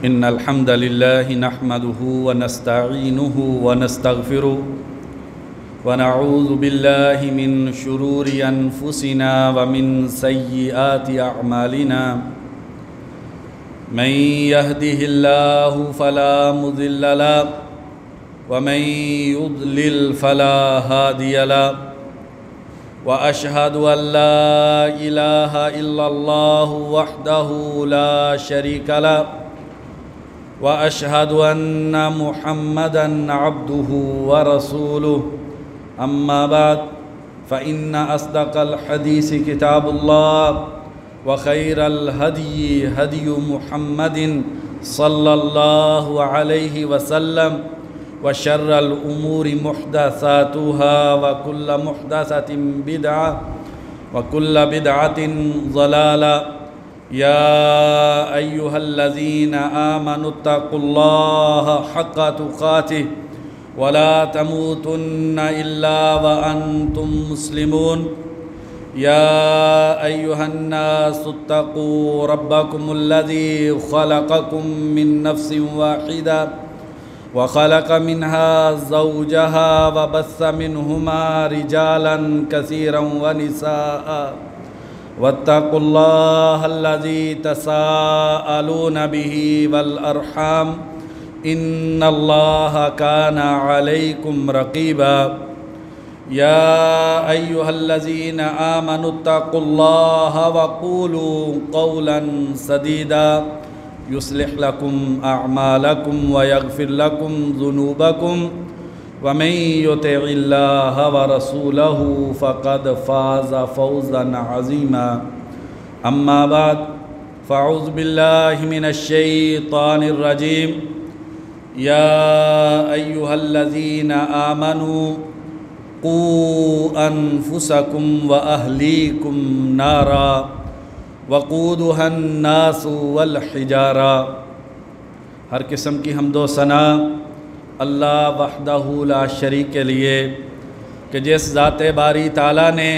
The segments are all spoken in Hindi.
इन्नल हम्दलिल्लाहि नहमदुहु व नस्तईनुहु व नस्तगफिरुहु व नऊज़ु बिल्लाहि मिन शुरूरि अनफुसिना व मिन सय्यिआति अअमालिना मन यहदिहिल्लाहु फला मुज़िल्ल लहु व मन युज़लिल फला हादिय लहु व अशहदु अल्ला इलाहा इल्लल्लाहु वहदहु ला शरीका लहु व अशहदु अन्न मुहम्मदन अब्दुहु व रसूलुहु अम्मा बाद फ़इन्न अस्दक़ल हदीसी किताबुल्लाह व खैरल हदी हदी मुहम्मदिन सल्लल्लाहु अलैहि वसल्लम व शर्रल उमूरि मुहदसातुहा व कुल्ल मुहदसतिन बिदअह व कुल्ल बिदअतिन ज़लाला या अय्युहल्लज़ीना आमनुत्तक़ुल्लाह हक़्क़ तुक़ातिह वला तमूतुन्ना इल्ला व अंतुम मुस्लिमून या अय्युहन्नासुत्तक़ू रब्बकुमुल्लज़ी ख़लक़कुम मिन नफ्सिन वाहिदा व ख़लक़ मिन्हा ज़ौजहा व बस्स मिन्हुमा रिजालन कसीरन व निसाअ वत्तक़ुल्लाहल्लज़ी तसाअलून बिही वल अरहाम इन्नल्लाह काना अलैकुम रक़ीबा या अय्युहल्लज़ीना आमनुत्तक़ुल्लाह व क़ूलू क़ौलन सदीदा युस्लिह लकुम अअमालकुम व यग़फ़िर लकुम ज़ुनूबकुम व मन युतिइल्लाह व रसूलहु फ़क़द फ़ाज़ फ़ौज़न अज़ीमा अम्मा बाद फ़अऊज़ु बिल्लाहि मिनश शैतानिर रजीम या अय्युहल्लज़ीना आमनू क़ू अनफुसकुम व अहलीकुम नारा वक़ूदुहन नासु वल हिजारा। हर किस्म की हम्दो सना अल्लाह वहदहु ला शरीक के लिए कि जिस ज़ाते बारी ताला ने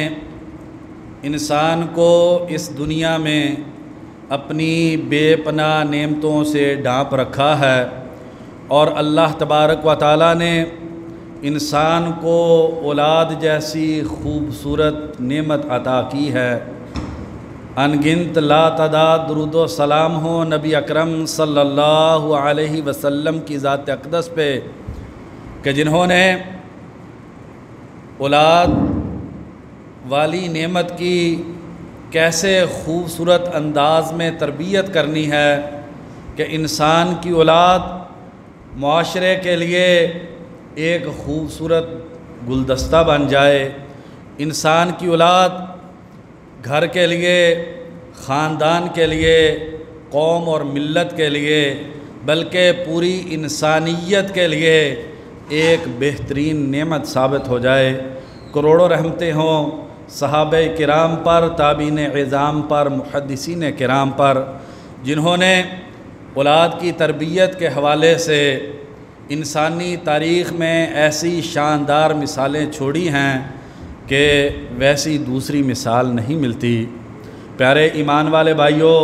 इंसान को इस दुनिया में अपनी बेपनाह नेमतों से ढांप रखा है और अल्लाह तबारक व ताला ने इंसान को औलाद जैसी खूबसूरत नेमत अता की है। अनगिनत लातदाद दुरूद व सलाम हो नबी अकरम सल्लल्लाहु अलैहि वसल्लम की ज़ात अक़दस पे कि जिन्होंने औलाद वाली नेमत की कैसे खूबसूरत अंदाज में तरबियत करनी है कि इंसान की औलाद मुआशरे के लिए एक खूबसूरत गुलदस्ता बन जाए। इंसान की औलाद घर के लिए, ख़ानदान के लिए, कौम और मिल्लत के लिए, बल्कि पूरी इंसानियत के लिए एक बेहतरीन नेमत साबित हो जाए। करोड़ों रहमतें हों सहाबे किराम पर, ताबीन इज़ाम पर, मुहद्दिसीन किराम पर, जिन्होंने औलाद की तरबियत के हवाले से इंसानी तारीख़ में ऐसी शानदार मिसालें छोड़ी हैं कि वैसी दूसरी मिसाल नहीं मिलती। प्यारे ईमान वाले भाइयों,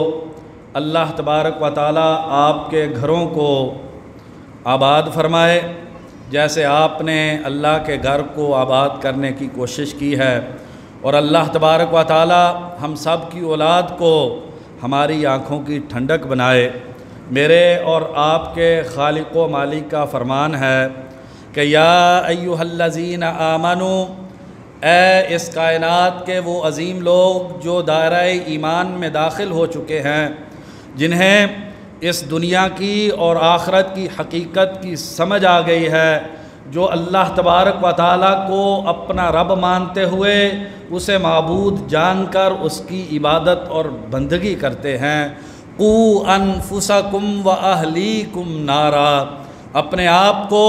अल्लाह तबारक व ताला आपके घरों को आबाद फरमाए जैसे आपने अल्लाह के घर को आबाद करने की कोशिश की है, और अल्लाह तबारक व ताला हम सब की औलाद को हमारी आँखों की ठंडक बनाए। मेरे और आपके खालिक व मालिक का फरमान है कि या अय्युहल्लज़ीना आमनू, ए इस कायनात के वो अज़ीम लोग जो दायरे ईमान में दाखिल हो चुके हैं, जिन्हें इस दुनिया की और आखरत की हकीकत की समझ आ गई है, जो अल्लाह तबारक व ताला को अपना रब मानते हुए उसे माबूद जानकर उसकी इबादत और बंदगी करते हैं। क़ू अनफुसकुम व अहलीकुम नारा, अपने आप को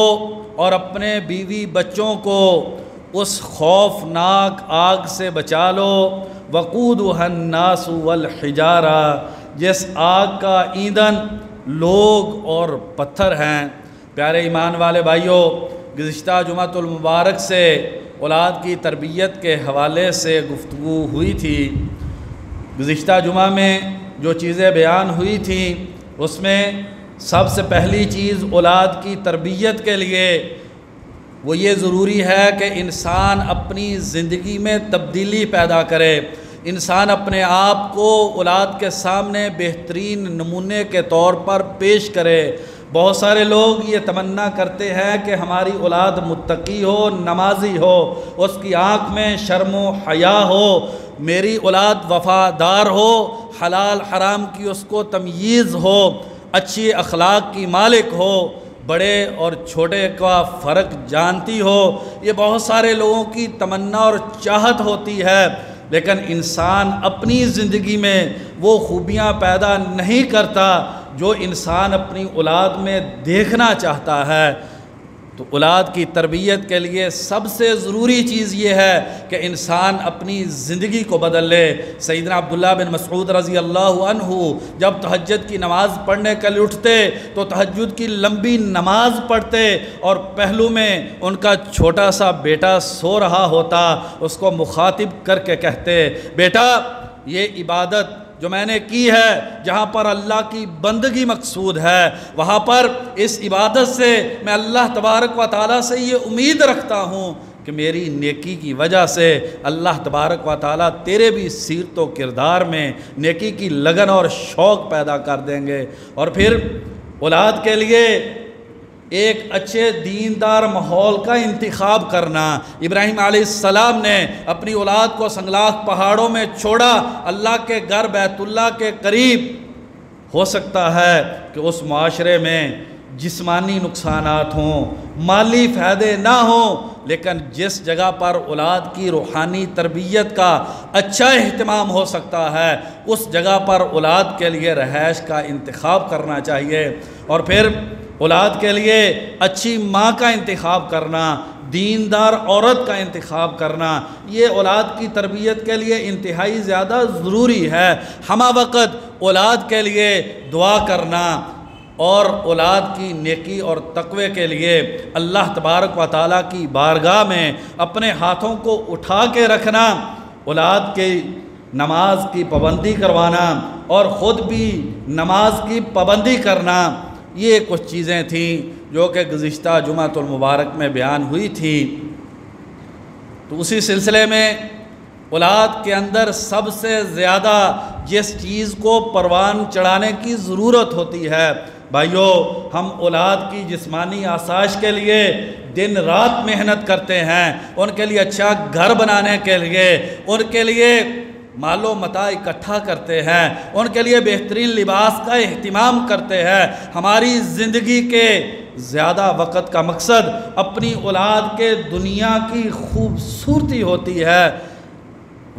और अपने बीवी बच्चों को उस खौफनाक आग से बचा लो। वक़ूदुहन नासु वल हिजारा, जिस आग का ईंधन लोग और पत्थर हैं। प्यारे ईमान वाले भाइयों, गुज़िश्ता जुमातुल मुबारक से औलाद की तरबियत के हवाले से गुफ्तगू हुई थी। गुज़िश्ता जुमा में जो चीज़ें बयान हुई थी उसमें सबसे पहली चीज़ औलाद की तरबियत के लिए वो ये ज़रूरी है कि इंसान अपनी ज़िंदगी में तब्दीली पैदा करे, इंसान अपने आप को औलाद के सामने बेहतरीन नमूने के तौर पर पेश करे। बहुत सारे लोग ये तमन्ना करते हैं कि हमारी औलाद मुत्तकी हो, नमाजी हो, उसकी आँख में शर्म व हया हो, मेरी औलाद वफ़ादार हो, हलाल हराम की उसको तमीज़ हो, अच्छी अखलाक की मालिक हो, बड़े और छोटे का फ़र्क जानती हो। ये बहुत सारे लोगों की तमन्ना और चाहत होती है, लेकिन इंसान अपनी ज़िंदगी में वो खूबियाँ पैदा नहीं करता जो इंसान अपनी औलाद में देखना चाहता है। तो औलाद की तरबियत के लिए सबसे ज़रूरी चीज़ ये है कि इंसान अपनी ज़िंदगी को बदल ले। सैयदना अब्दुल्लाह बिन मसऊद रज़ी अल्लाहु अन्हु जब तहज्जुद की नमाज़ पढ़ने के लिए उठते तो तहज्जुद की लंबी नमाज़ पढ़ते और पहलू में उनका छोटा सा बेटा सो रहा होता, उसको मुखातिब करके कहते, बेटा ये इबादत जो मैंने की है, जहाँ पर अल्लाह की बंदगी मकसूद है, वहाँ पर इस इबादत से मैं अल्लाह तबारक व तआला से ये उम्मीद रखता हूँ कि मेरी नेकी की वजह से अल्लाह तबारक व तआला तेरे भी सीरत व किरदार में नेकी की लगन और शौक़ पैदा कर देंगे। और फिर औलाद के लिए एक अच्छे दीनदार माहौल का इंतखाब करना। इब्राहीम अलैहिस्सलाम ने अपनी औलाद को संगलाख पहाड़ों में छोड़ा, अल्लाह के घर बैतुल्लाह के करीब। हो सकता है कि उस माशरे में जिस्मानी नुकसानात हों, माली फ़ायदे ना हों, लेकिन जिस जगह पर औलाद की रूहानी तरबियत का अच्छा इहतमाम हो सकता है, उस जगह पर औलाद के लिए रहायश का इंतखाब करना चाहिए। और फिर औलाद के लिए अच्छी माँ का इंतखाब करना, दीनदार औरत का इंतखाब करना, ये औलाद की तरबियत के लिए इंतहाई ज़्यादा ज़रूरी है। हमा वक़्त औलाद के लिए दुआ करना और औलाद की नेकी और तक़वे के लिए अल्लाह तबारक व तआला की बारगाह में अपने हाथों को उठा के रखना, औलाद के नमाज की पाबंदी करवाना और ख़ुद भी नमाज की पाबंदी करना, ये कुछ चीज़ें थीं जो कि गुज़िश्ता जुमातुल मुबारक में बयान हुई थी। तो उसी सिलसिले में औलाद के अंदर सबसे ज़्यादा जिस चीज़ को परवान चढ़ाने की ज़रूरत होती है, भाइयों, हम औलाद की जिस्मानी आसाइश के लिए दिन रात मेहनत करते हैं, उनके लिए अच्छा घर बनाने के लिए, उनके लिए मालो मता इकट्ठा करते हैं, उनके लिए बेहतरीन लिबास का एहतिमाम करते हैं। हमारी ज़िंदगी के ज़्यादा वक़्त का मकसद अपनी औलाद के दुनिया की खूबसूरती होती है।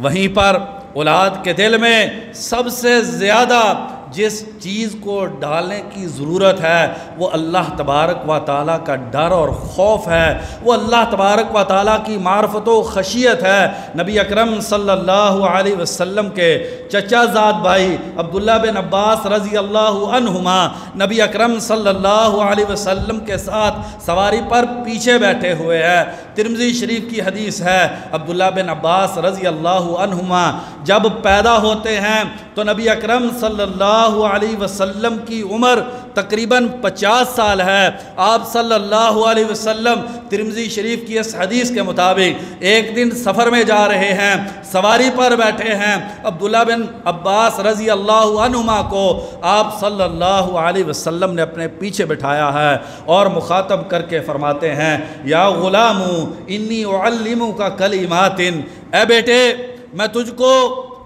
वहीं पर औलाद के दिल में सबसे ज़्यादा जिस चीज़ को डालने की ज़रूरत है वो अल्लाह तबारक व तआला का डर और ख़ौफ है, वो अल्लाह तबारक व तआला की मार्फत व खशियत है। नबी अकरम सल्लल्लाहु अलैहि वसल्लम के चचाज़ाद भाई अब्दुल्लाह बिन अब्बास रज़ी अल्लाहु अन्हुमा नबी अकरम सल्लल्लाहु अलैहि वसल्लम के साथ सवारी पर पीछे बैठे हुए हैं। तिरमिज़ी शरीफ की हदीस है, अब्दुल्लाह बिन अब्बास रज़ी अल्लाहु अन्हुमा जब पैदा होते हैं तो नबी अकरम सल्लल्लाहु अलैहि वसल्लम की उम्र तकरीबन 50 साल है। आप सल्लल्लाहु अलैहि वसल्लम तिरमिज़ी शरीफ की इस हदीस के मुताबिक एक दिन सफ़र में जा रहे हैं, सवारी पर बैठे हैं। अब्दुल्लाह बिन अब्बास रज़ी अल्लाहु अन्हुमा को आप सल्लल्लाहु अलैहि वसल्लम ने अपने पीछे बिठाया है और मुखातब करके फरमाते हैं, या गुलामू इन्नी उअल्लिमुका कलिमातिन, ए बेटे मैं तुझको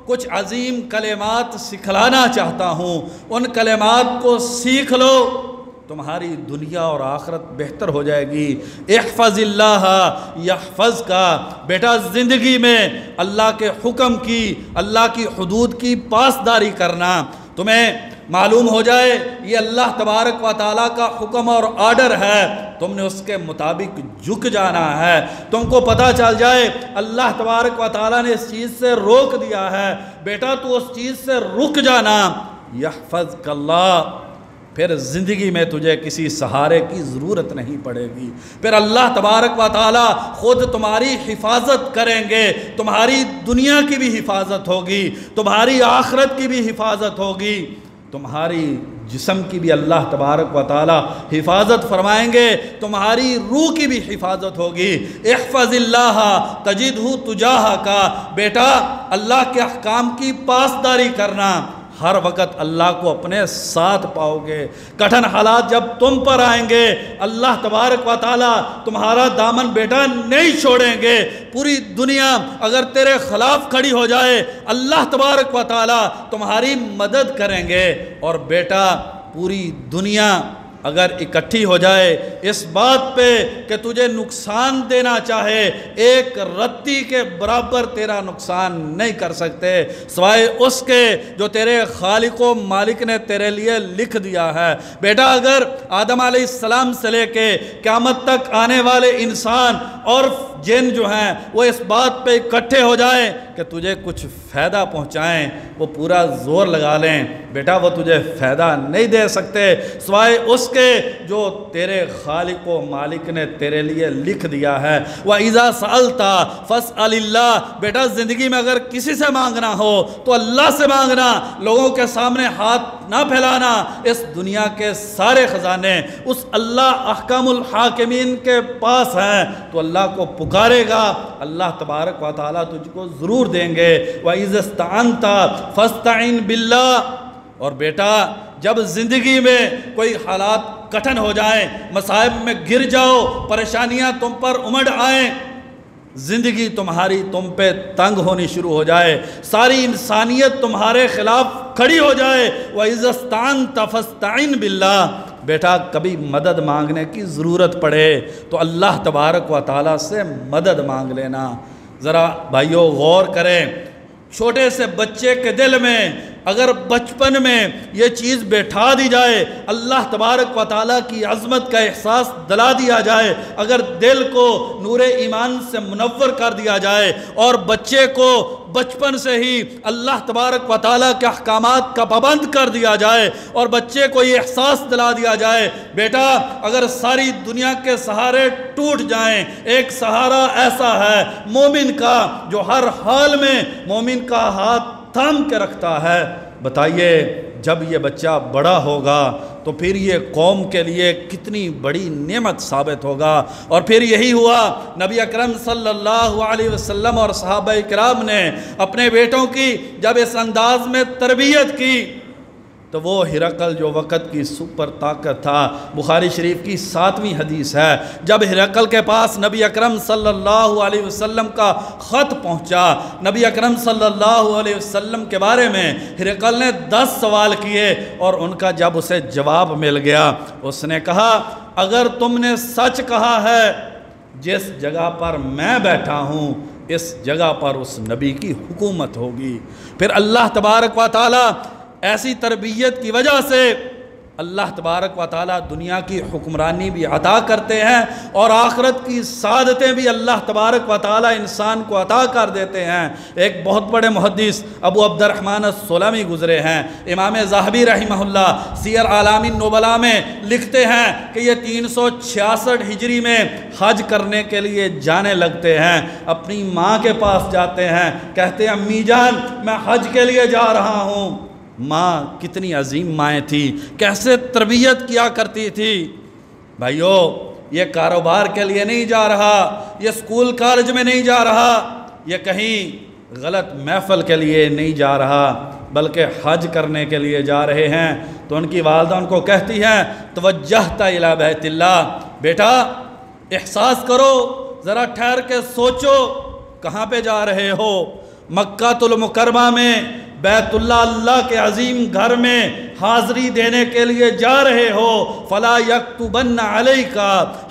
कुछ अजीम कलेमात सिखलाना चाहता हूँ, उन कलेमात को सीख लो, तुम्हारी दुनिया और आखिरत बेहतर हो जाएगी। इहफ़ज़िल्लाह यहफ़ज़ का, बेटा ज़िंदगी में अल्लाह के हुक्म की, अल्लाह की हुदूद की पासदारी करना। तुम्हें मालूम हो जाए ये अल्लाह तबारक व तआला का हुक्म और आर्डर है, तुमने उसके मुताबिक झुक जाना है। तुमको पता चल जाए अल्लाह तबारक व तआला ने इस चीज़ से रोक दिया है, बेटा तू उस चीज़ से रुक जाना। यहफ़ज़कल्लाह, फिर ज़िंदगी में तुझे किसी सहारे की ज़रूरत नहीं पड़ेगी, फिर अल्लाह तबारक व तआला ख़ुद तुम्हारी हिफाजत करेंगे। तुम्हारी दुनिया की भी हिफाजत होगी, तुम्हारी आखिरत की भी हिफाजत होगी, तुम्हारी जिस्म की भी अल्लाह तबारक व तआला हिफाजत फरमाएंगे, तुम्हारी रूह की भी हिफाजत होगी। इहफ़ज़िल्लाह तजिदहु तुजाहा का, बेटा अल्लाह के अहकाम की पासदारी करना, हर वक़्त अल्लाह को अपने साथ पाओगे। कठिन हालात जब तुम पर आएंगे, अल्लाह तबारक व तआला तुम्हारा दामन बेटा नहीं छोड़ेंगे। पूरी दुनिया अगर तेरे खिलाफ खड़ी हो जाए, अल्लाह तबारक व तआला तुम्हारी मदद करेंगे। और बेटा पूरी दुनिया अगर इकट्ठी हो जाए इस बात पे कि तुझे नुकसान देना चाहे, एक रत्ती के बराबर तेरा नुकसान नहीं कर सकते सिवाय उसके जो तेरे खालिक व मालिक ने तेरे लिए लिख दिया है। बेटा अगर आदम अलैहिस्सलाम से लेके क़यामत तक आने वाले इंसान और जिन जो हैं वो इस बात पे इकट्ठे हो जाएं कि तुझे कुछ फ़ायदा पहुँचाएँ, वो पूरा ज़ोर लगा लें, बेटा वो तुझे फ़ायदा नहीं दे सकते सिवाय उसके जो तेरे खालिक व मालिक ने तेरे लिए लिख दिया है। व इज़ा सअलता फ़स्अलिल्लाह, बेटा ज़िंदगी में अगर किसी से मांगना हो तो अल्लाह से मांगना, लोगों के सामने हाथ ना फैलाना। इस दुनिया के सारे ख़जाने उस अल्लाह अहकामुल हाकिमीन के पास हैं, तो अल्लाह को पुकारेगा, अल्लाह तबारक व तआला तुझको ज़रूर देंगे। व इज़्तअनता फ़स्तईन बिल्लाह, और बेटा जब ज़िंदगी में कोई हालात कठिन हो जाए, मसाइब में गिर जाओ, परेशानियां तुम पर उमड़ आए, ज़िंदगी तुम्हारी तुम पे तंग होनी शुरू हो जाए, सारी इंसानियत तुम्हारे ख़िलाफ़ खड़ी हो जाए, व इज़्तअनता फ़स्तईन बिल्लाह, बेटा कभी मदद मांगने की ज़रूरत पड़े तो अल्लाह तबारक व तआला से मदद मांग लेना। ज़रा भाइयों गौर करें, छोटे से बच्चे के दिल में अगर बचपन में ये चीज़ बैठा दी जाए, अल्लाह तबारक व तआला की अज़मत का एहसास दिला दिया जाए, अगर दिल को नूरे ईमान से मुनव्वर कर दिया जाए और बच्चे को बचपन से ही अल्लाह तबारक व तआला के अहकामात का पाबंद कर दिया जाए और बच्चे को ये एहसास दिला दिया जाए, बेटा अगर सारी दुनिया के सहारे टूट जाएं, एक सहारा ऐसा है मोमिन का जो हर हाल में मोमिन का हाथ थाम के रखता है। बताइए जब ये बच्चा बड़ा होगा तो फिर ये कौम के लिए कितनी बड़ी नेमत साबित होगा। और फिर यही हुआ, नबी अकरम सल्लल्लाहु अलैहि वसल्लम और सहाबाए किराम ने अपने बेटों की जब इस अंदाज में तरबियत की तो वो हिरकल जो वक़्त की सुपर ताकत था, बुखारी शरीफ की 7वीं हदीस है, जब हिरकल के पास नबी अकरम सल्लल्लाहु अलैहि वसल्लम का ख़त पहुंचा, नबी अकरम सल्लल्लाहु अलैहि वसल्लम के बारे में हिरकल ने 10 सवाल किए और उनका जब उसे जवाब मिल गया, उसने कहा अगर तुमने सच कहा है, जिस जगह पर मैं बैठा हूँ इस जगह पर उस नबी की हुकूमत होगी। फिर अल्लाह तबारक व तआला ऐसी तरबियत की वजह से अल्लाह तबारक व तआला दुनिया की हुक्मरानी भी अता करते हैं और आखिरत की सादतें भी अल्लाह तबारक व तआला इंसान को अता कर देते हैं। एक बहुत बड़े मुहद्दिस अबू अब्दुर्रहमान अस्सुलमी गुज़रे हैं, इमाम ज़ाहबी रहमहुल्लाह सियर आलामिन नुबला में लिखते हैं कि ये 366 हिजरी में हज करने के लिए जाने लगते हैं, अपनी माँ के पास जाते हैं, कहते हैं अम्मी जान मैं हज के लिए जा रहा हूँ। माँ कितनी अजीम माएँ थी, कैसे तरबियत किया करती थी। भाइयों ये कारोबार के लिए नहीं जा रहा, ये स्कूल कॉलेज में नहीं जा रहा, ये कहीं गलत महफिल के लिए नहीं जा रहा, बल्कि हज करने के लिए जा रहे हैं। तो उनकी वालदा उनको कहती हैं तवज्जहता इला बैतिल्लाह, बेटा एहसास करो, ज़रा ठहर के सोचो कहाँ पे जा रहे हो। मक्कातुल मुकर्रमा में बैतुल्लाह अल्लाह के अजीम घर में हाज़री देने के लिए जा रहे हो। फ़ला यक्तुबन्ना अलैका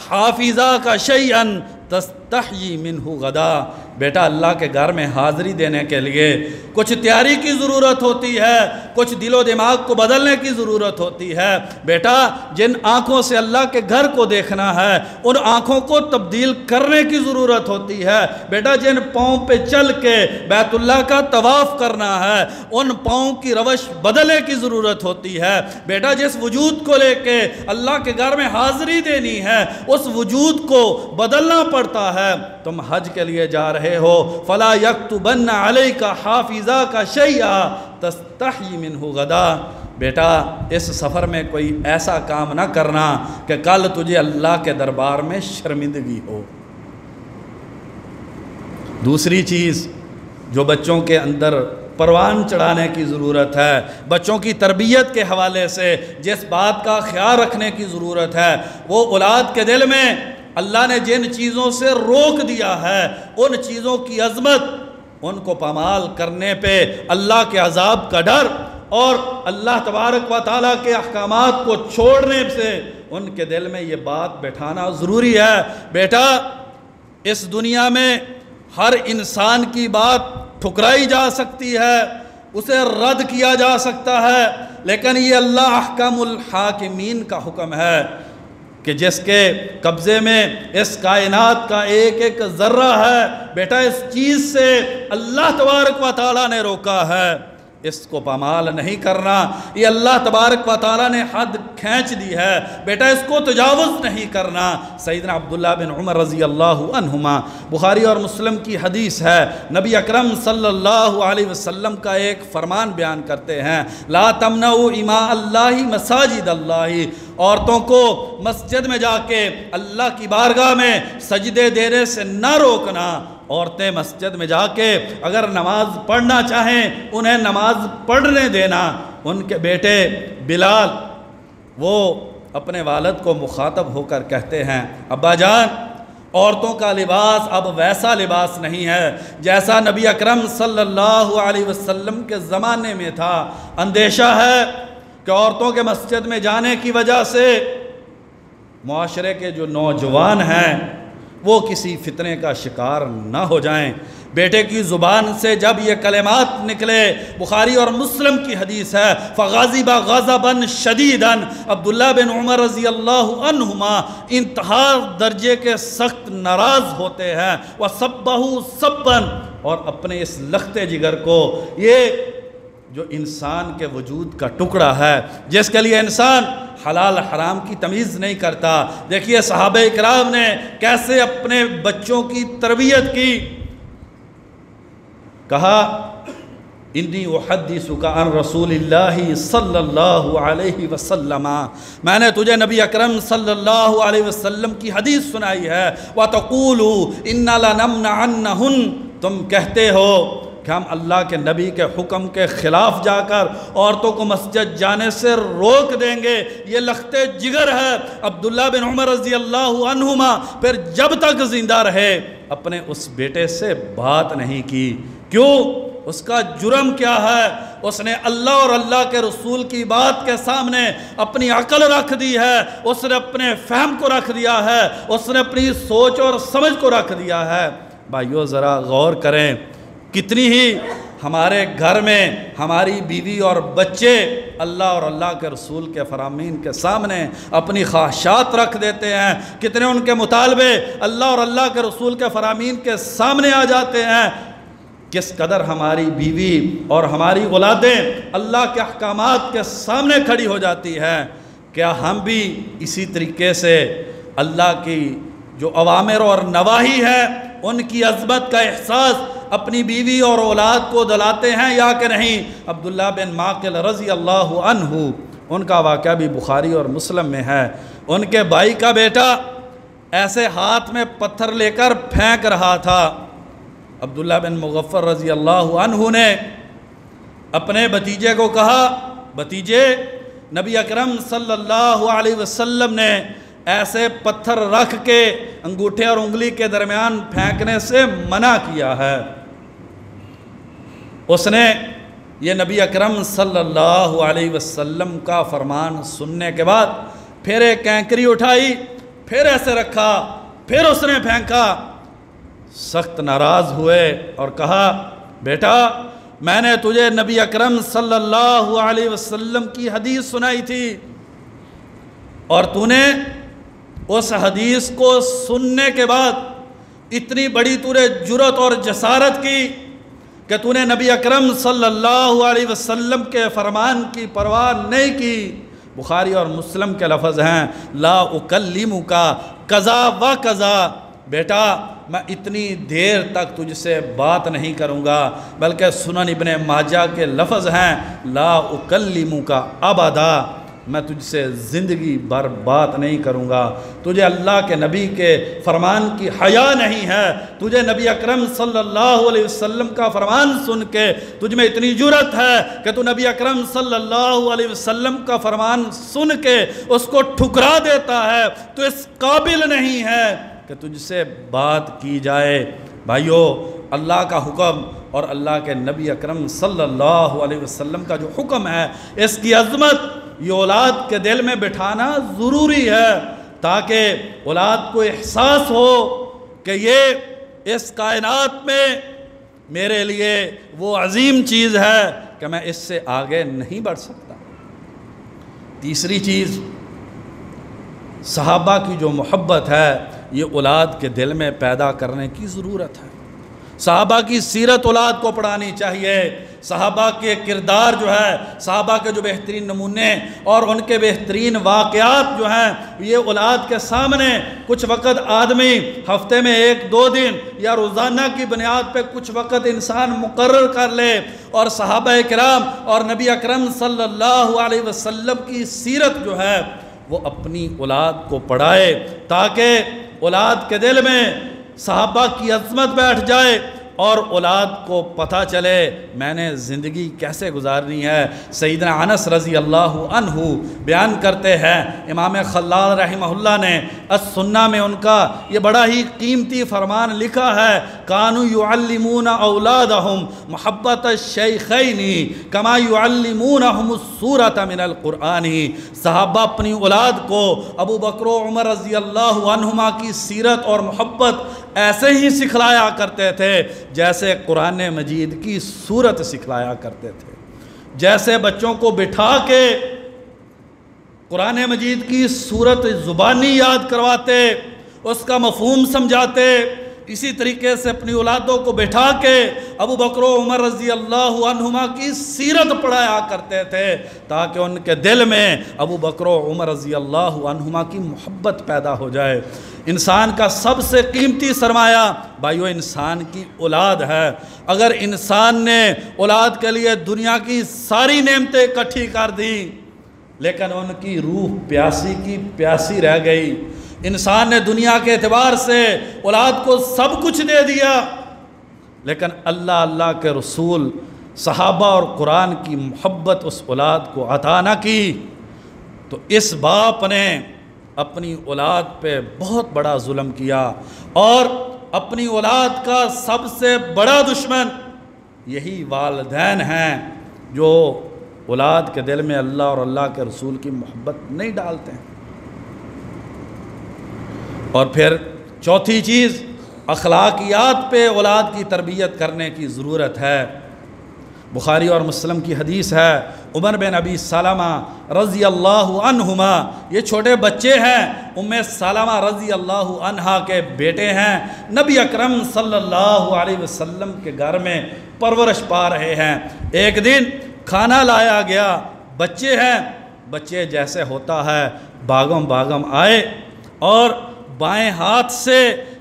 हाफिज़ा का शैअन तस्तही मिन्हु गदा, बेटा अल्लाह के घर में हाज़री देने के लिए कुछ तैयारी की ज़रूरत होती है, कुछ दिलो दिमाग को बदलने की ज़रूरत होती है। बेटा जिन आँखों से अल्लाह के घर को देखना है उन आँखों को तब्दील करने की ज़रूरत होती है। बेटा जिन पाँव पे चल के बैतुल्लाह का तवाफ़ करना है उन पाँव की रवश बदलने की ज़रूरत होती है। बेटा जिस वजूद को लेके अल्लाह के घर में हाज़री देनी है उस वजूद को बदलना पड़ता है। तुम हज के लिए जा रहे हो, फला यक्तुबन्ना अलैका हाफिज़ा का शैआ तस्तही मिन्हु गदा, बेटा इस सफ़र में कोई ऐसा काम ना करना कि कल तुझे अल्लाह के दरबार में शर्मिंदगी हो। दूसरी चीज़ जो बच्चों के अंदर परवान चढ़ाने की ज़रूरत है, बच्चों की तरबियत के हवाले से जिस बात का ख्याल रखने की ज़रूरत है, वो औलाद के दिल में अल्लाह ने जिन चीज़ों से रोक दिया है उन चीज़ों की अज़मत, उनको पामाल करने पे अल्लाह के अज़ाब का डर और अल्लाह तबारक व तआला के अहकामात को छोड़ने से उनके दिल में ये बात बैठाना ज़रूरी है। बेटा इस दुनिया में हर इंसान की बात ठुकराई जा सकती है, उसे रद्द किया जा सकता है, लेकिन ये अल्लाह अहकामुल हाकिमीन का हुक्म है कि जिसके कब्ज़े में इस कायनात का एक एक ज़र्रा है, बेटा इस चीज़ से अल्लाह तबारक व तआला ने रोका है, इसको पामाल नहीं करना। ये अल्लाह तबारक व तआला ने हद खींच दी है, बेटा इसको तजावुज़ नहीं करना। सैयदना अब्दुल्लाह बिन उमर रज़ी अल्लाहु अन्हुमा, बुखारी और मुस्लिम की हदीस है, नबी अकरम सल्लल्लाहु अलैहि वसल्लम का एक फरमान बयान करते हैं, ला तमनऊ इमा अल्लाहि मसाजिद अल्लाहि, औरतों को मस्जिद में जाके अल्लाह की बारगाह में सजदे देने से न रोकना। औरतें मस्जिद में जाके अगर नमाज पढ़ना चाहें उन्हें नमाज पढ़ने देना। उनके बेटे बिलाल वो अपने वालिद को मुखातब होकर कहते हैं, अब्बा जान औरतों का लिबास अब वैसा लिबास नहीं है जैसा नबी अकरम सल्लल्लाहु अलैहि वसल्लम के ज़माने में था। अंदेशा है कि औरतों के मस्जिद में जाने की वजह से मुआशरे के जो नौजवान हैं वो किसी फितने का शिकार ना हो जाएं। बेटे की ज़ुबान से जब ये कलिमात निकले, बुखारी और मुस्लिम की हदीस है, फ़ग़ाज़िबा ग़ज़बन शदीदन, अब्दुल्ला बिन उमर रज़ी अल्लाहु अन्हुमा इंतहा दर्जे के सख्त नाराज़ होते हैं, व सब्बहु सब्बन, और अपने इस लख्ते जिगर को, ये जो इंसान के वजूद का टुकड़ा है जिसके लिए इंसान हलाल हराम की तमीज़ नहीं करता। देखिए सहाबे इकराम ने कैसे अपने बच्चों की तरबियत की। कहा इन्नी उहद्दिसुका अन रसूलिल्लाहि सल्लल्लाहु अलैहि वसल्लम, मैंने तुझे नबी अकरम सल्लल्लाहु अलैहि वसल्लम की हदीस सुनाई है। व तक़ूलु इन्ना लनमनअन्नहुन, तुम कहते हो कि हम अल्लाह के नबी के हुक्म के ख़िलाफ़ जाकर औरतों को मस्जिद जाने से रोक देंगे। ये लख्ते जिगर है। अब्दुल्ला बिन उमर रज़ी अल्लाहु अन्हुमा फिर जब तक ज़िंदा रहे अपने उस बेटे से बात नहीं की। क्यों? उसका जुर्म क्या है? उसने अल्लाह और अल्लाह के रसूल की बात के सामने अपनी अकल रख दी है, उसने अपने फ़हम को रख दिया है, उसने अपनी सोच और समझ को रख दिया है। भाइयों ज़रा गौर करें, कितनी ही हमारे घर में हमारी बीवी और बच्चे अल्लाह और अल्लाह के रसूल के फरामीन के सामने अपनी ख्वाहिशात रख देते हैं, कितने उनके मुतालबे अल्लाह और अल्लाह के रसूल के फरामीन के सामने आ जाते हैं। किस कदर हमारी बीवी और हमारी औलादें अल्लाह के अहकामात के सामने खड़ी हो जाती हैं। क्या हम भी इसी तरीके से अल्लाह की जो अवामिर और नवाही है उनकी अज़मत का एहसास अपनी बीवी और औलाद को दिलाते हैं या कि नहीं? अब्दुल्ला बिन माक़िल रज़ी अल्लाहु अन्हु, उनका वाक़या भी बुखारी और मुस्लिम में है। उनके भाई का बेटा ऐसे हाथ में पत्थर लेकर फेंक रहा था। अब्दुल्ला बिन मुग़फ़्फ़र रज़ी अल्लाहु अन्हु ने अपने भतीजे को कहा, भतीजे नबी अकरम सल्लल्लाहु अलैहि वसल्लम ने ऐसे पत्थर रख के अंगूठे और उंगली के दरमियान फेंकने से मना किया है। उसने ये नबी अकरम सल्लल्लाहु अलैहि वसल्लम का फरमान सुनने के बाद फिर एक कैंकरी उठाई, फिर ऐसे रखा, फिर उसने फेंका। सख्त नाराज़ हुए और कहा, बेटा मैंने तुझे नबी अकरम सल्लल्लाहु अलैहि वसल्लम की हदीस सुनाई थी और तूने उस हदीस को सुनने के बाद इतनी बड़ी तूने जुर्रत और जसारत की कि तूने नबी अकरम सल्लल्लाहु अलैहि वसल्लम के फरमान की परवाह नहीं की। बुखारी और मुस्लिम के लफ्ज़ हैं, ला उकल्लिमुका कज़ा व कज़ा, बेटा मैं इतनी देर तक तुझसे बात नहीं करूँगा। बल्कि सुनन इब्ने माजा के लफ्ज़ हैं, ला उकल्लिमुका अबदा, मैं तुझसे ज़िंदगी भर बात नहीं करूँगा। तुझे अल्लाह के नबी के फरमान की हया नहीं है, तुझे नबी अकरम सल्लल्लाहु अलैहि वसल्लम का फरमान सुन के तुझ में इतनी जुरत है कि तू नबी अकरम सल्लल्लाहु अलैहि वसल्लम का फरमान सुन के उसको ठुकरा देता है, तो इस काबिल नहीं है कि तुझसे बात की जाए। भाइयों, अल्लाह का हुक्म और अल्लाह के नबी अकरम सल्लल्लाहु अलैहि वसल्लम का जो हुक्म है, इसकी अज़मत ये औलाद के दिल में बिठाना ज़रूरी है, ताकि औलाद को एहसास हो कि ये इस कायनात में मेरे लिए वो अजीम चीज़ है कि मैं इससे आगे नहीं बढ़ सकता। तीसरी चीज़, सहाबा की जो मोहब्बत है ये औलाद के दिल में पैदा करने की ज़रूरत है। सहाबा की सीरत औलाद को पढ़ानी चाहिए। सहाबा के किरदार जो है, सहाबा के जो बेहतरीन नमूने और उनके बेहतरीन वाक़यात जो हैं, ये औलाद के सामने कुछ वक़्त आदमी हफ्ते में 1-2 दिन या रोज़ाना की बुनियाद पे कुछ वक़्त इंसान मुकर्रर कर ले और सहाबा किराम और नबी अकरम सल्लल्लाहु अलैहि वसल्लम की सीरत जो है वो अपनी औलाद को पढ़ाए, ताकि औलाद के दिल में सहाबा की अज़मत बैठ जाए और औलाद को पता चले मैंने ज़िंदगी कैसे गुजारनी है। सैयदना अनस रज़ी अल्लाहु अन्हु बयान करते हैं, इमाम खल्लाल रहमहुल्लाह ने अस-सुन्ना में उनका ये बड़ा ही कीमती फरमान लिखा है, कानू युअल्लिमूना औलादहुम मुहब्बत शैखैनी कमा युअल्लिमूनहुम सूरत मिनल कुरआनी। सहाबा अपनी औलाद को अबू बकर उमर रज़ी अल्लाहु अन्हुमा की सीरत और मोहब्बत ऐसे ही सिखलाया करते थे जैसे कुरान मजीद की सूरत सिखलाया करते थे। जैसे बच्चों को बिठा के कुरान मजीद की सूरत ज़ुबानी याद करवाते, उसका मफ़हूम समझाते, इसी तरीके से अपनी औलादों को बिठा के अबू बकर उमर रज़ी अल्लाहु अन्हुमा की सीरत पढ़ाया करते थे, ताकि उनके दिल में अबू बकर उमर रज़ी अल्लाहु अन्हुमा की मोहब्बत पैदा हो जाए। इंसान का सबसे कीमती सरमाया भाइयों इंसान की औलाद है। अगर इंसान ने औलाद के लिए दुनिया की सारी नेमतें इकट्ठी कर दी लेकिन उनकी रूह प्यासी की प्यासी रह गई, इंसान ने दुनिया के एतबार से औलाद को सब कुछ दे दिया लेकिन अल्लाह अल्लाह के रसूल सहाबा और कुरान की मोहब्बत उस औलाद को अता न की, तो इस बाप ने अपनी औलाद पे बहुत बड़ा जुल्म किया। और अपनी औलाद का सबसे बड़ा दुश्मन यही वालिदैन हैं, जो औलाद के दिल में अल्लाह और अल्लाह के रसूल की मोहब्बत नहीं डालते हैं। और फिर चौथी चीज़, अखलाकियात पे औलाद की तरबियत करने की ज़रूरत है। बुखारी और मुस्लिम की हदीस है, उमर बिन अबी सलमा रज़ी अल्लाहु अन्हुमा, ये छोटे बच्चे हैं, उम्मे सलमा रज़ी अल्लाहु अन्हा के बेटे हैं, नबी अकरम सल्लल्लाहु अलैहि वसल्लम के घर में परवरिश पा रहे हैं। एक दिन खाना लाया गया, बच्चे हैं, बच्चे जैसे होता है भागम भागम आए और बाएं हाथ से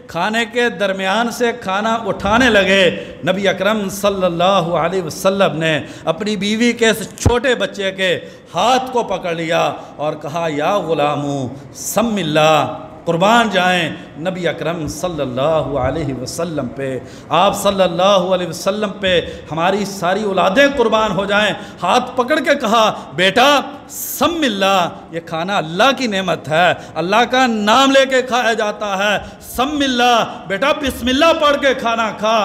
खाने के दरमियान से खाना उठाने लगे। नबी अकरम सल्लल्लाहु अलैहि वसल्लम ने अपनी बीवी के इस छोटे बच्चे के हाथ को पकड़ लिया और कहा, या गुलामू सम्मिल्लाह, कुर्बान जाएं नबी अकरम सल्लल्लाहु अलैहि वसल्लम पे, आप सल्लल्लाहु अलैहि वसल्लम पे हमारी सारी औलादें कुर्बान हो जाएं। हाथ पकड़ के कहा, बेटा सम्मिल्लाह, ये खाना अल्लाह की नेमत है, अल्लाह का नाम लेके खाया जाता है, सम्मिल्लाह, बेटा बिस्मिल्लाह पढ़ के खाना खा,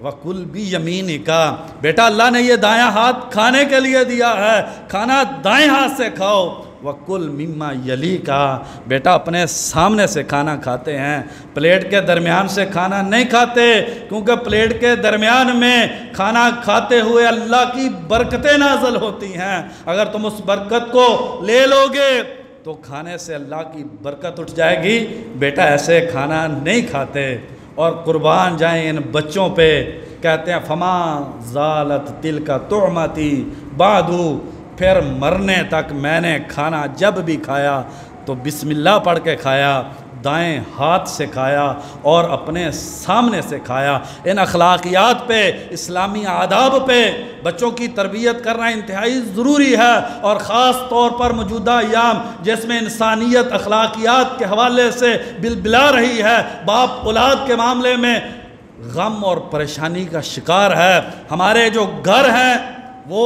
वकुल भी यमीनी का, बेटा अल्लाह ने ये दायां हाथ खाने के लिए दिया है, खाना दाएं हाथ से खाओ, वकुल मिम्मा यली का, बेटा अपने सामने से खाना खाते हैं, प्लेट के दरमियान से खाना नहीं खाते, क्योंकि प्लेट के दरमियान में खाना खाते हुए अल्लाह की बरकतें नाज़िल होती हैं। अगर तुम उस बरकत को ले लोगे तो खाने से अल्लाह की बरकत उठ जाएगी। बेटा ऐसे खाना नहीं खाते। और कुर्बान जाएं इन बच्चों पे, कहते हैं फमा ज़ालत तिल का तुअमती बादू, फिर मरने तक मैंने खाना जब भी खाया तो बिस्मिल्लाह पढ़ के खाया, दाएं हाथ से खाया और अपने सामने से खाया। इन अखलाकियात पे, इस्लामी आदाब पे बच्चों की तरबियत करना इंतहाई ज़रूरी है, और ख़ास तौर पर मौजूदा अय्याम जिसमें इंसानियत अखलाकियात के हवाले से बिलबिला रही है, बाप औलाद के मामले में गम और परेशानी का शिकार है। हमारे जो घर हैं वो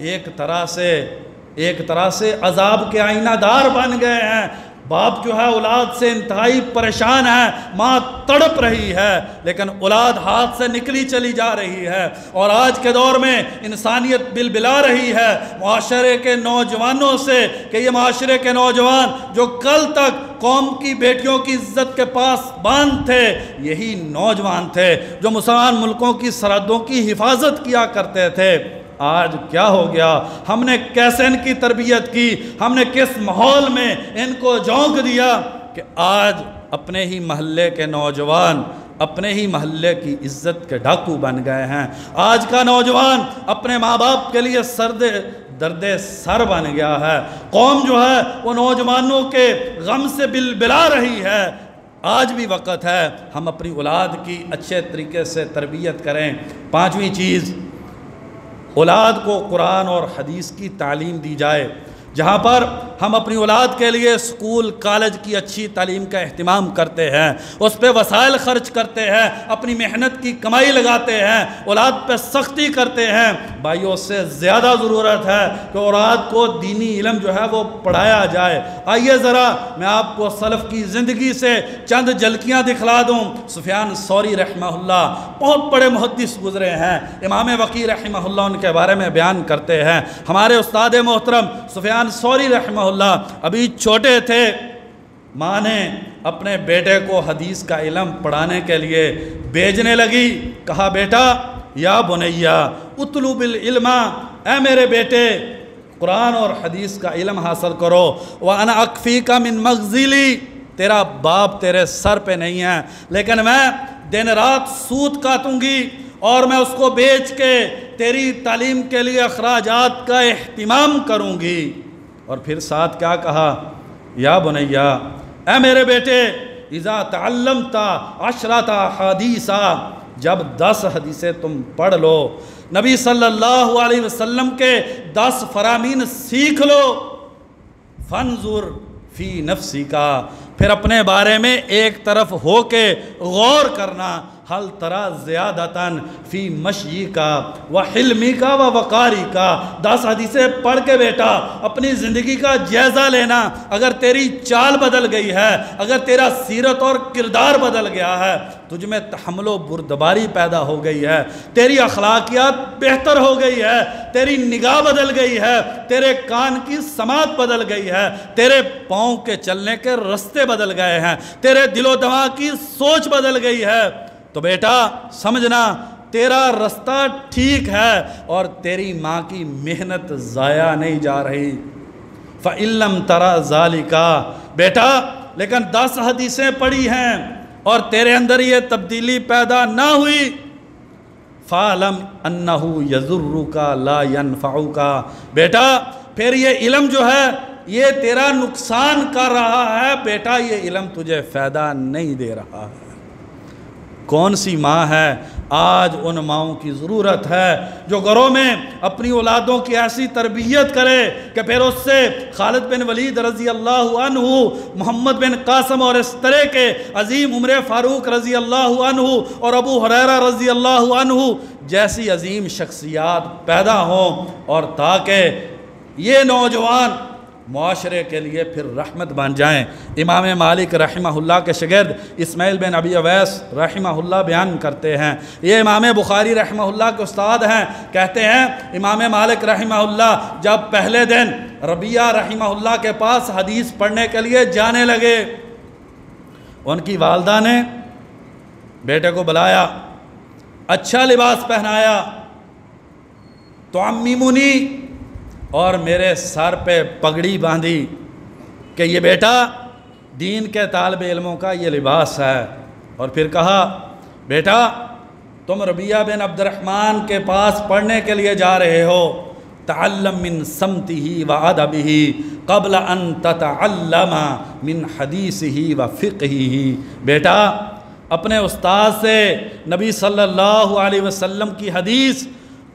एक तरह से अजाब के आईनादार बन गए हैं। बाप जो है औलाद से इंतहाई परेशान है, माँ तड़प रही है, लेकिन औलाद हाथ से निकली चली जा रही है। और आज के दौर में इंसानियत बिलबिला रही है माशरे के नौजवानों से कि ये माशरे के नौजवान जो कल तक कौम की बेटियों की इज्जत के पास बांध थे, यही नौजवान थे जो मुसलमान मुल्कों की सरहदों की हिफाजत किया करते थे। आज क्या हो गया? हमने कैसे इनकी तरबियत की, हमने किस माहौल में इनको झोंक दिया कि आज अपने ही महल्ले के नौजवान अपने ही महल्ले की इज्जत के डाकू बन गए हैं। आज का नौजवान अपने माँ बाप के लिए दर्दे सर बन गया है। कौम जो है वो नौजवानों के गम से बिलबिला रही है। आज भी वक़्त है हम अपनी औलाद की अच्छे तरीके से तरबियत करें। पाँचवीं चीज़, औलाद को कुरान और हदीस की तालीम दी जाए। जहाँ पर हम अपनी औलाद के लिए स्कूल कॉलेज की अच्छी तालीम का अहतमाम करते हैं, उस पर वसाइल ख़र्च करते हैं, अपनी मेहनत की कमाई लगाते हैं, औलाद पर सख्ती करते हैं, भाइयों से ज़्यादा ज़रूरत है कि औलाद को दीनी इल्म जो है वो पढ़ाया जाए। आइए ज़रा मैं आपको सलफ़ की ज़िंदगी से चंद झलकियाँ दिखला दूँ। सुफियान सौरी रहमहुल्लाह बहुत बड़े मुहद्दिस गुज़रे हैं। इमाम वकी रहमहुल्लाह उनके बारे में बयान करते हैं। हमारे उस्ताद मोहतरम सुफियान सौरी रहमहुल्लाह अभी छोटे थे, माँ ने अपने बेटे को हदीस का इल्म पढ़ाने के लिए भेजने लगी। कहा, बेटा या बुनैया उतलू बिल इल्मा, ए मेरे बेटे कुरान और हदीस का इल्म हासिल करो। व अना अक्फ़ी का मिन मग़ज़िली, तेरा बाप तेरे सर पे नहीं है, लेकिन मैं दिन रात सूद काटूँगी और मैं उसको बेच के तेरी तालीम के लिए अखराजात का एहतिमाम करूँगी। और फिर साथ क्या कहा, या बुनैया, ए मेरे बेटे, इज़ा तअल्लमता अशरता हदीसा, जब 10 हदीसें तुम पढ़ लो, नबी सल्लल्लाहु अलैहि वसल्लम के 10 फरामीन सीख लो, फंजुर फी नफ्सी का, फिर अपने बारे में एक तरफ हो के गौर करना, हल तरा ज़्यादतन फ़ी मशी का व हिल्मी का व वक़ारी का। 10 हदीसें पढ़ के बेटा अपनी ज़िंदगी का जायज़ा लेना। अगर तेरी चाल बदल गई है, अगर तेरा सीरत और किरदार बदल गया है, तुझ में तहम्मुल बुर्दबारी पैदा हो गई है, तेरी अखलाकियात बेहतर हो गई है, तेरी निगाह बदल गई है, तेरे कान की समात बदल गई है, तेरे पाँव के चलने के रास्ते बदल गए हैं, तेरे दिलो दिमाग की सोच बदल गई है, तो बेटा समझना तेरा रास्ता ठीक है और तेरी माँ की मेहनत ज़ाया नहीं जा रही। फ़इल्लम तरा ज़ालिका, बेटा लेकिन 10 हदीसें पढ़ी हैं और तेरे अंदर ये तब्दीली पैदा ना हुई, फ़ालम अन्नहु यज़ुर्रुका ला यनफ़उका, बेटा फिर ये इल्म जो है ये तेरा नुकसान कर रहा है, बेटा ये इल्म तुझे फ़ायदा नहीं दे रहा है। कौन सी माँ है? आज उन माँओं की ज़रूरत है जो घरों में अपनी औलादों की ऐसी तरबियत करे कि फिर उससे खालिद बिन वलीद रज़ी अल्लाह अन्हु, मोहम्मद बिन कासम और इस तरह के अज़ीम उमर फ़ारूक रज़ी अल्लाह अन्हु और अबू हुरैरा रज़ी अल्लाह अन्हु जैसी अज़ीम शख्सियात पैदा हों, और ताकि ये नौजवान मुआशरे के लिए फिर रहमत बन जाएं। इमाम मालिक रहमहुल्लाह के शागिर्द इस्माइल बिन अबी अवैस रहमहुल्लाह बयान करते हैं, ये इमाम बुखारी रहमहुल्लाह के उस्ताद हैं, कहते हैं इमाम मालिक रहमहुल्लाह जब पहले दिन रबिया रहमहुल्लाह के पास हदीस पढ़ने के लिए जाने लगे, उनकी वालदा ने बेटे को बुलाया, अच्छा लिबास पहनाया, तो अम्मीमुनी, और मेरे सर पे पगड़ी बांधी कि ये बेटा दीन के तालिब इल्मों का ये लिबास है। और फिर कहा, बेटा तुम रबिया बिन अब्दुर्रहमान के पास पढ़ने के लिए जा रहे हो, तअल्लम मिन समतिही व अदबिही क़ब्ल अन ततअल्लमा मिन हदीसिही व फ़िक़्हिही। बेटा, अपने उस्ताद से नबी सल्लल्लाहु अलैहि वसल्लम की हदीस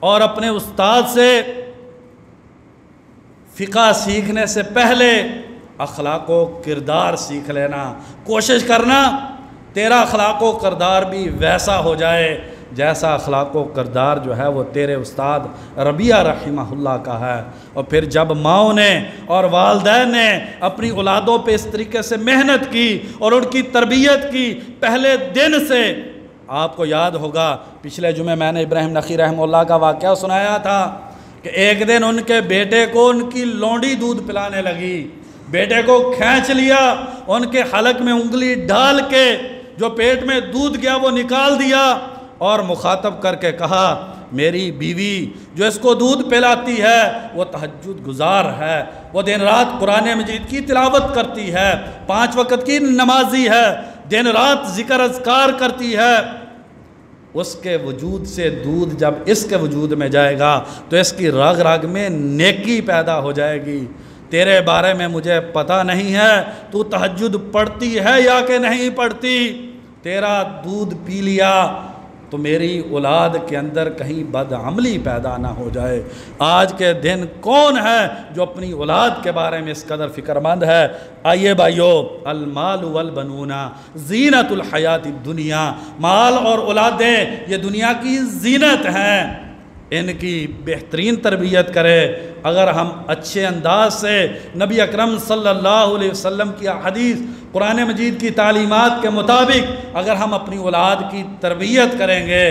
और अपने उस्ताद से फ़िक़्ह सीखने से पहले अखलाक़ व किरदार सीख लेना। कोशिश करना तेरा अखलाक़ व किरदार भी वैसा हो जाए जैसा अखलाक़ व किरदार जो है वो तेरे उस्ताद रबिया रहिमहुल्लाह का है। और फिर जब माओं ने और वालिदैन ने अपनी औलादों पे इस तरीके से मेहनत की और उनकी तरबियत की, पहले दिन से आपको याद होगा पिछले जुमे मैंने इब्राहिम नखी रहमतुल्लाह का वाक़या सुनाया था कि एक दिन उनके बेटे को उनकी लौंडी दूध पिलाने लगी। बेटे को खींच लिया, उनके हलक में उंगली डाल के जो पेट में दूध गया वो निकाल दिया और मुखातब करके कहा, मेरी बीवी जो इसको दूध पिलाती है वो तहज्जुद गुजार है, वो दिन रात कुरान मजीद की तिलावत करती है, 5 वक़्त की नमाजी है, दिन रात ज़िक्र अज़कार करती है। उसके वजूद से दूध जब इसके वजूद में जाएगा तो इसकी रग रग में नेकी पैदा हो जाएगी। तेरे बारे में मुझे पता नहीं है तू तहज्जुद पढ़ती है या कि नहीं पढ़ती, तेरा दूध पी लिया तो मेरी औलाद के अंदर कहीं बदअमली पैदा ना हो जाए। आज के दिन कौन है जो अपनी औलाद के बारे में इस कदर फ़िक्रमंद है? आइए भाइयों, अल-माल वल बनूना ज़ीनतुल हयाति दुनिया, माल और औलादें ये दुनिया की ज़ीनत हैं, इनकी बेहतरीन तरबियत करें। अगर हम अच्छे अंदाज से नबी अकरम सल्लल्लाहु अलैहि वसल्लम की हदीस, कुरान मजीद की तालीमात के मुताबिक अगर हम अपनी औलाद की तरबियत करेंगे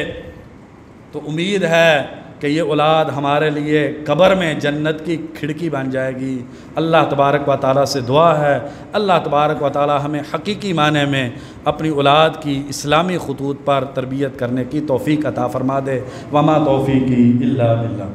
तो उम्मीद है कि ये औलाद हमारे लिए कब्र में जन्नत की खिड़की बन जाएगी। अल्लाह तबारक व तआला से दुआ है, अल्लाह तबारक व तआला हमें हकीकी माने में अपनी औलाद की इस्लामी खतूत पर तरबियत करने की तौफ़ीक अता फ़रमा दे। वमा तौफ़ीक़ी इल्ला बिल्लाह।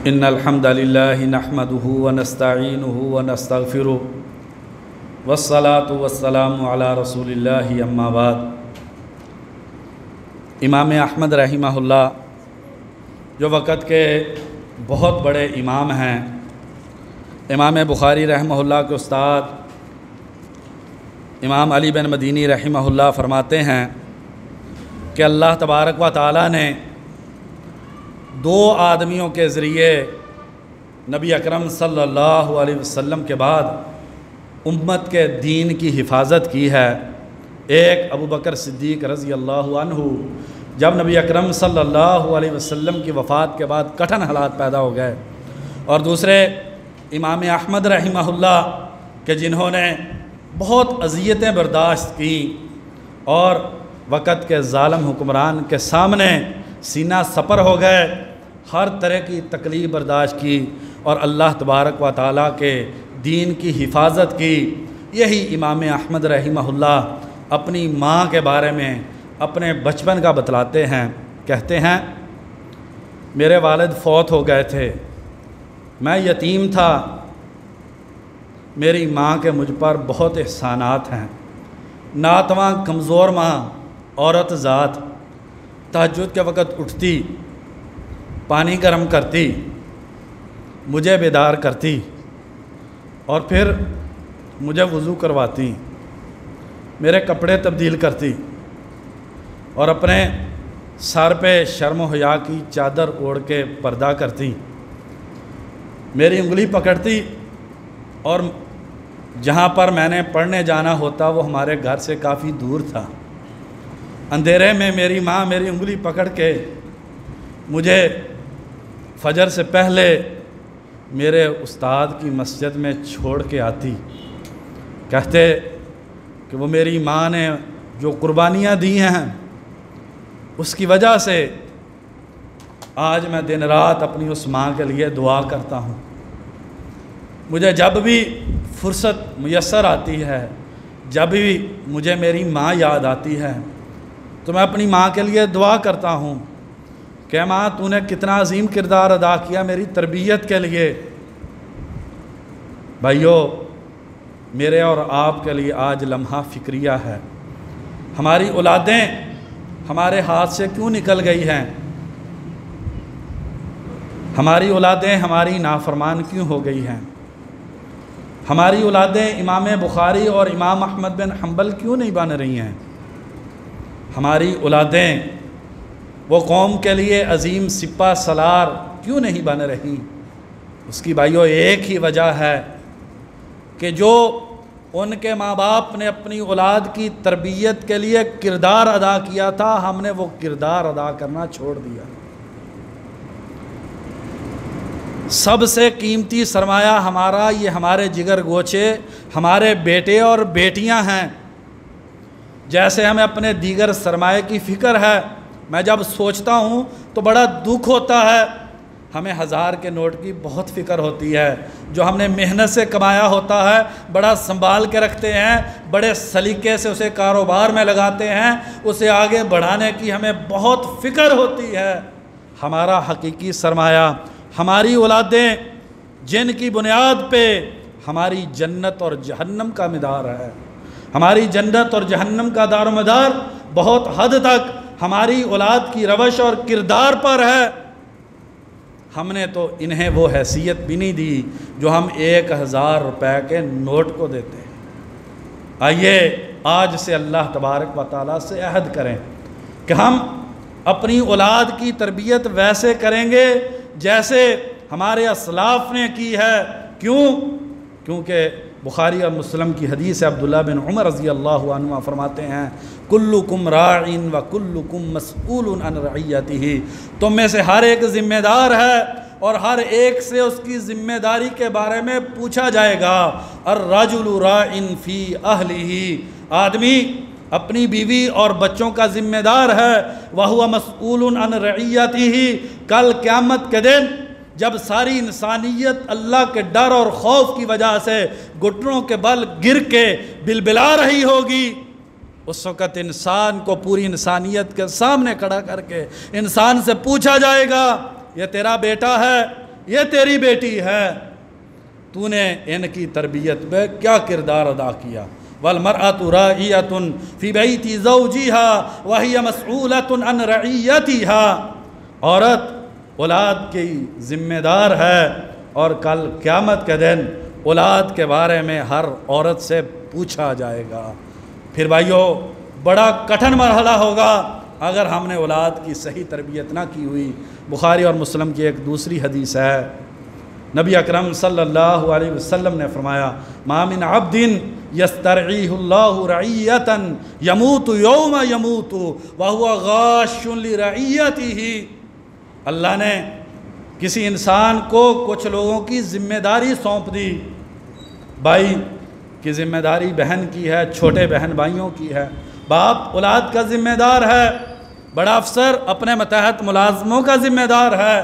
इन्नल हम्दलिल्लाहि नहमदुहु व नस्तईनुहु व नस्तगफिरुहु वस्सलातु वस्सलामु अला रसूलिल्लाहि अम्मा बाद। इमाम अहमद रहिमहुल्लाह जो वक़्त के बहुत बड़े इमाम हैं, इमाम बुखारी रहमहुल्लाह के उस्ताद इमाम अली बिन मदीनी रहमहुल्लाह फरमाते हैं कि अल्लाह तबारक व तआला ने 2 आदमियों के ज़रिए नबी अकरम सल्लल्लाहु अलैहि वसल्लम के बाद उम्मत के दीन की हिफाजत की है। एक अबू बकर सिद्दीक़ रज़ी अल्लाहु अन्हु, जब नबी अकरम सल्लल्लाहु अलैहि वसल्लम की वफ़ात के बाद कठिन हालात पैदा हो गए, और दूसरे इमाम अहमद रहिमहुल्लाह के जिन्होंने बहुत अज़ियतें बर्दाश्त की और वक़्त के ज़ालिम हुक्मरान के सामने सीना सपर हो गए, हर तरह की तकलीफ़ बर्दाश्त की और अल्लाह तबारक व तआला के दीन की हिफाजत की। यही इमाम अहमद रहिमहुल्लाह अपनी माँ के बारे में अपने बचपन का बतलाते हैं। कहते हैं, मेरे वालिद फ़ौत हो गए थे, मैं यतीम था, मेरी माँ के मुझ पर बहुत एहसानात हैं। नातवां कमज़ोर माँ, औरत ज़ात, तहज्जुद के वक़्त उठती, पानी गर्म करती, मुझे बेदार करती और फिर मुझे वज़ू करवाती, मेरे कपड़े तब्दील करती और अपने सर पे शर्म हया की चादर ओढ़ के पर्दा करती, मेरी उंगली पकड़ती और जहाँ पर मैंने पढ़ने जाना होता वो हमारे घर से काफ़ी दूर था। अंधेरे में मेरी माँ मेरी उंगली पकड़ के मुझे फजर से पहले मेरे उस्ताद की मस्जिद में छोड़ के आती। कहते कि वो मेरी माँ ने जो कुर्बानियाँ दी हैं उसकी वजह से आज मैं दिन रात अपनी उस माँ के लिए दुआ करता हूँ। मुझे जब भी फुर्सत मुयस्सर आती है, जब भी मुझे मेरी माँ याद आती है, तो मैं अपनी माँ के लिए दुआ करता हूँ कि माँ तूने कितना अजीम किरदार अदा किया मेरी तरबियत के लिए। भाइयों, मेरे और आपके लिए आज लम्हा फ़िक्रिया है। हमारी औलादें हमारे हाथ से क्यों निकल गई हैं? हमारी औलादें हमारी नाफरमान क्यों हो गई हैं? हमारी औलादें इमाम बुखारी और इमाम अहमद बिन हम्बल क्यों नहीं बन रही हैं? हमारी औलादें वो कौम के लिए अजीम सिपा सलार क्यों नहीं बन रही? उसकी भाइयों एक ही वजह है कि जो उनके माँ बाप ने अपनी औलाद की तरबियत के लिए किरदार अदा किया था, हमने वो किरदार अदा करना छोड़ दिया। सबसे कीमती सरमाया हमारा ये हमारे जिगर गोचे, हमारे बेटे और बेटियां हैं। जैसे हमें अपने दीगर सरमाए की फ़िक्र है, मैं जब सोचता हूँ तो बड़ा दुख होता है। हमें 1000 के नोट की बहुत फ़िक्र होती है, जो हमने मेहनत से कमाया होता है, बड़ा संभाल के रखते हैं, बड़े सलीके से उसे कारोबार में लगाते हैं, उसे आगे बढ़ाने की हमें बहुत फ़िक्र होती है। हमारा हकीकी सरमाया हमारी औलादें, जिनकी बुनियाद पे हमारी जन्नत और जहन्नम का मदार है। हमारी जन्नत और जहन्नम का दारोमदार बहुत हद तक हमारी औलाद की रवश और किरदार पर है। हमने तो इन्हें वो हैसियत भी नहीं दी जो हम 1000 रुपए के नोट को देते हैं। आइए आज से अल्लाह तबारक व तआला से अहद करें कि हम अपनी औलाद की तरबियत वैसे करेंगे जैसे हमारे असलाफ ने की है। क्यों? क्योंकि बुखारी और मुस्लिम की हदीस है, अब्दुल्ला बिन उमर रज़ी अल्लाहु अन्हुमा फरमाते हैं, कुल्लुकुम राइन व कुल्लुकुम मसऊलुन अन रइयतिही। तुम में से हर एक ज़िम्मेदार है और हर एक से उसकी ज़िम्मेदारी के बारे में पूछा जाएगा। अर्रजुलु राइन फ़ी अहलिही, आदमी अपनी बीवी और बच्चों का ज़िम्मेदार है। व हुवा मसऊलुन अन रइयतिही, कल क़यामत के दिन जब सारी इंसानियत अल्लाह के डर और खौफ की वजह से घुटनों के बल गिर के बिलबिला रही होगी, उस वक़्त इंसान को पूरी इंसानियत के सामने खड़ा करके इंसान से पूछा जाएगा, ये तेरा बेटा है, ये तेरी बेटी है, तूने इनकी तरबियत में क्या किरदार अदा किया। वल मरअतु राइयतुन फी बैति ज़ौजिहा व हिय मसऊलतुन अन रइयतिहा, औरत औलाद की ज़िम्मेदार है और कल क़यामत के दिन औलाद के बारे में हर औरत से पूछा जाएगा। फिर भाइयों, बड़ा कठिन मरहला होगा अगर हमने औलाद की सही तरबियत ना की हुई। बुखारी और मुस्लिम की एक दूसरी हदीस है, नबी अकरम सल्लल्लाहु अलैहि वसल्लम ने फरमाया, मा मिन अब्दिन यस्तरईहुल्लाहु रइयतन यमूतु यौम यमूतु व हुवा गाशुन लिरइयतिही। अल्लाह ने किसी इंसान को कुछ लोगों की ज़िम्मेदारी सौंप दी। भाई की ज़िम्मेदारी बहन की है, छोटे बहन भाइयों की है, बाप औलाद का ज़िम्मेदार है, बड़ा अफसर अपने मतहत मुलाजमों का ज़िम्मेदार है।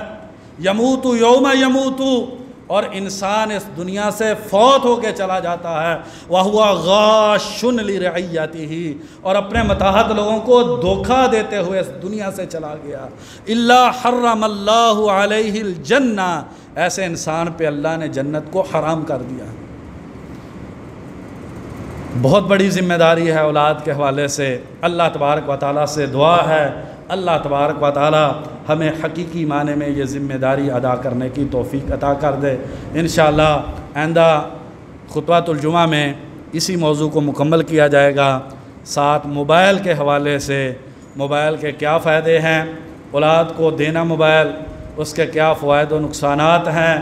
यमूतु यौम यमूतु, और इंसान इस दुनिया से फौत होकर चला जाता है। वह हुआ गाशुन लिरइयतिही, और अपने मतहत लोगों को धोखा देते हुए इस दुनिया से चला गया। इल्ला हर्रमल्लाहु अलैहिल जन्ना, ऐसे इंसान पे अल्लाह ने जन्नत को हराम कर दिया। बहुत बड़ी ज़िम्मेदारी है औलाद के हवाले से। अल्लाह तबारक व तआला से दुआ है, अल्लाह तबारक व तआला हमें हकीकी माने में ये ज़िम्मेदारी अदा करने की तौफ़ीक अता कर दे। इंशाअल्लाह आइंदा खुतबतुल जुमा में इसी मौजू को मुकम्मल किया जाएगा। साथ मोबाइल के हवाले से, मोबाइल के क्या फ़ायदे हैं, औलाद को देना मोबाइल, उसके क्या फ़वाइद व नुकसानात हैं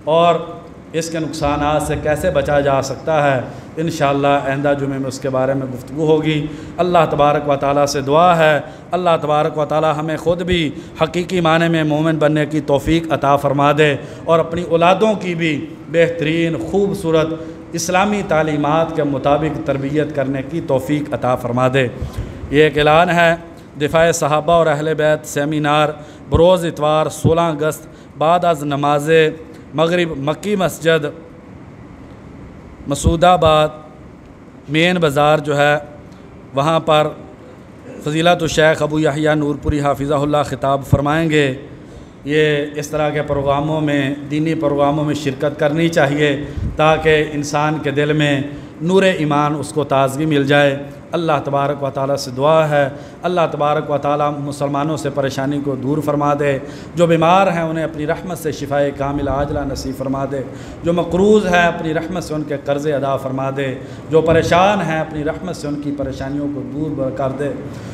और इसके नुकसानात से कैसे बचा जा सकता है। इंशाअल्लाह आइंदा जुमे में उसके बारे में गुफ्तगू होगी। अल्लाह तबारक व तआला से दुआ है, अल्लाह तबारक व तआला हमें ख़ुद भी हकीकी माने में मोमिन बनने की तौफ़ीक अता फ़रमा दे और अपनी औलादों की भी बेहतरीन खूबसूरत इस्लामी तालीमात के मुताबिक तरबियत करने की तौफ़ीक अता फ़रमा दे। ये एक ऐलान है दिफा सहाबा और अहले बैत सेमिनार बरोज़ इतवार 16 अगस्त बाद अज नमाज मगरिब मक्की मस्जिद मसूदाबाद मेन बाज़ार जो है वहाँ पर फ़ज़ीलत शेख अबू यहया नूरपुरी हाफ़िज़हुल्लाह ख़िताब फरमाएँगे। ये इस तरह के प्रोग्रामों में, दीनी प्रोग्रामों में शिरकत करनी चाहिए ताकि इंसान के दिल में नूर ईमान उसको ताज़गी मिल जाए। अल्लाह तबारक व तआला से दुआ है, अल्लाह तबारक व तआला मुसलमानों से परेशानी को दूर फरमा दे। जो बीमार हैं उन्हें अपनी रहमत से शिफाए कामिल आजला नसीब फरमा दे। जो मकरूज़ हैं अपनी रहमत से उनके कर्ज़े अदा फरमा दे। जो परेशान हैं अपनी रहमत से उनकी परेशानियों को दूर कर दे।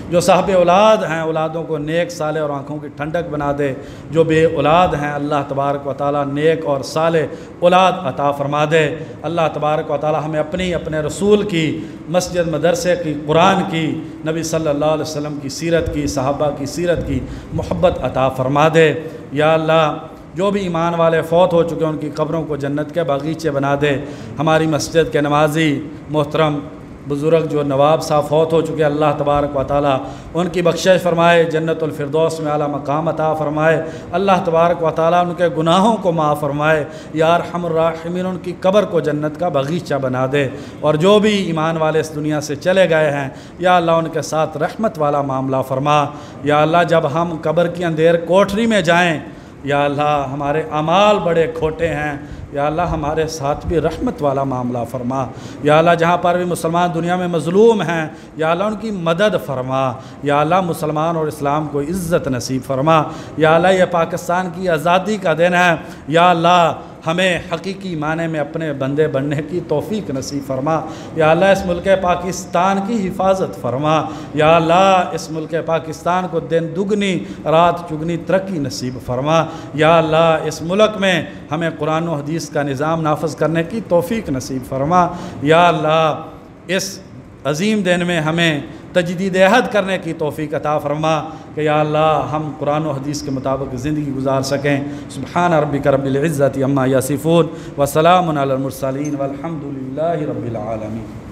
जो साहब औलाद हैं औलादों को नेक साले और आँखों की ठंडक बना दे। जो बे औलाद हैं अल्लाह तबारक व तआला नेक और साले औलाद अता फरमा दे। अल्लाह तबारक व तआला हमें अपने रसूल की, मस्जिद मदरसे की, कुरान की, नबी सल्लल्लाहु अलैहि वसल्लम की सीरत की, सहाबा की सीरत की मोहब्बत अता फरमा दे। या अल्लाह जो भी ईमान वाले फ़ौत हो चुके हैं उनकी कब्रों को जन्नत के बागीचे बना दे। हमारी मस्जिद के नमाजी मोहतरम बुज़ुर्ग जो नवाब साहब फ़ौत हो चुके, अल्लाह तबारक व तआला उनकी बख्शिश फ़रमाए, जन्नतुल फ़िरदौस में आला मकाम अता फ़रमाए। अल्लाह तबारक व तआला उनके गुनाहों को माफ़ फ़रमाए। या अरहमुर राहिमीन उनकी कब्र को जन्नत का बगीचा बना दे। और जो भी ईमान वाले इस दुनिया से चले गए हैं या अल्लाह उनके साथ रहमत वाला मामला फ़रमा। या अल्लाह जब हम कब्र की अंधेर कोठरी में जाएँ, या अल्लाह हमारे अमाल बड़े खोटे हैं, या अल्लाह हमारे साथ भी रहमत वाला मामला फ़रमा। या अल्लाह जहाँ पर भी मुसलमान दुनिया में मज़लूम हैं, या अल्लाह उनकी मदद फ़रमा। या अल्लाह मुसलमान और इस्लाम को इज़्ज़त नसीब फ़रमा। या अल्लाह ये पाकिस्तान की आज़ादी का दिन है। या अल्लाह हमें हकीकी माने में अपने बंदे बनने की तौफ़ीक नसीब फ़रमा। या अल्लाह इस मुल्क पाकिस्तान की हिफाजत फ़रमा। या अल्लाह इस मुल्क पाकिस्तान को दिन दुगनी रात चुगनी तरक्की नसीब फ़रमा। या अल्लाह इस मुल्क में हमें कुरान और हदीस का निज़ाम नाफज करने की तौफ़ीक नसीब फ़रमा। या अल्लाह इस अज़ीम दिन में हमें तजदीद अहद करने की तौफ़ीक अता फ़रमा कि या अल्लाह हम कुरान और हदीस के मुताबिक ज़िंदगी गुजार सकें। सुब्हान रब्बिका रब्बिल इज़्ज़ति अम्मा यसिफ़ून व सलामुन अलल मुरसलीन वल्हम्दुलिल्लाहि रब्बिल आलमीन।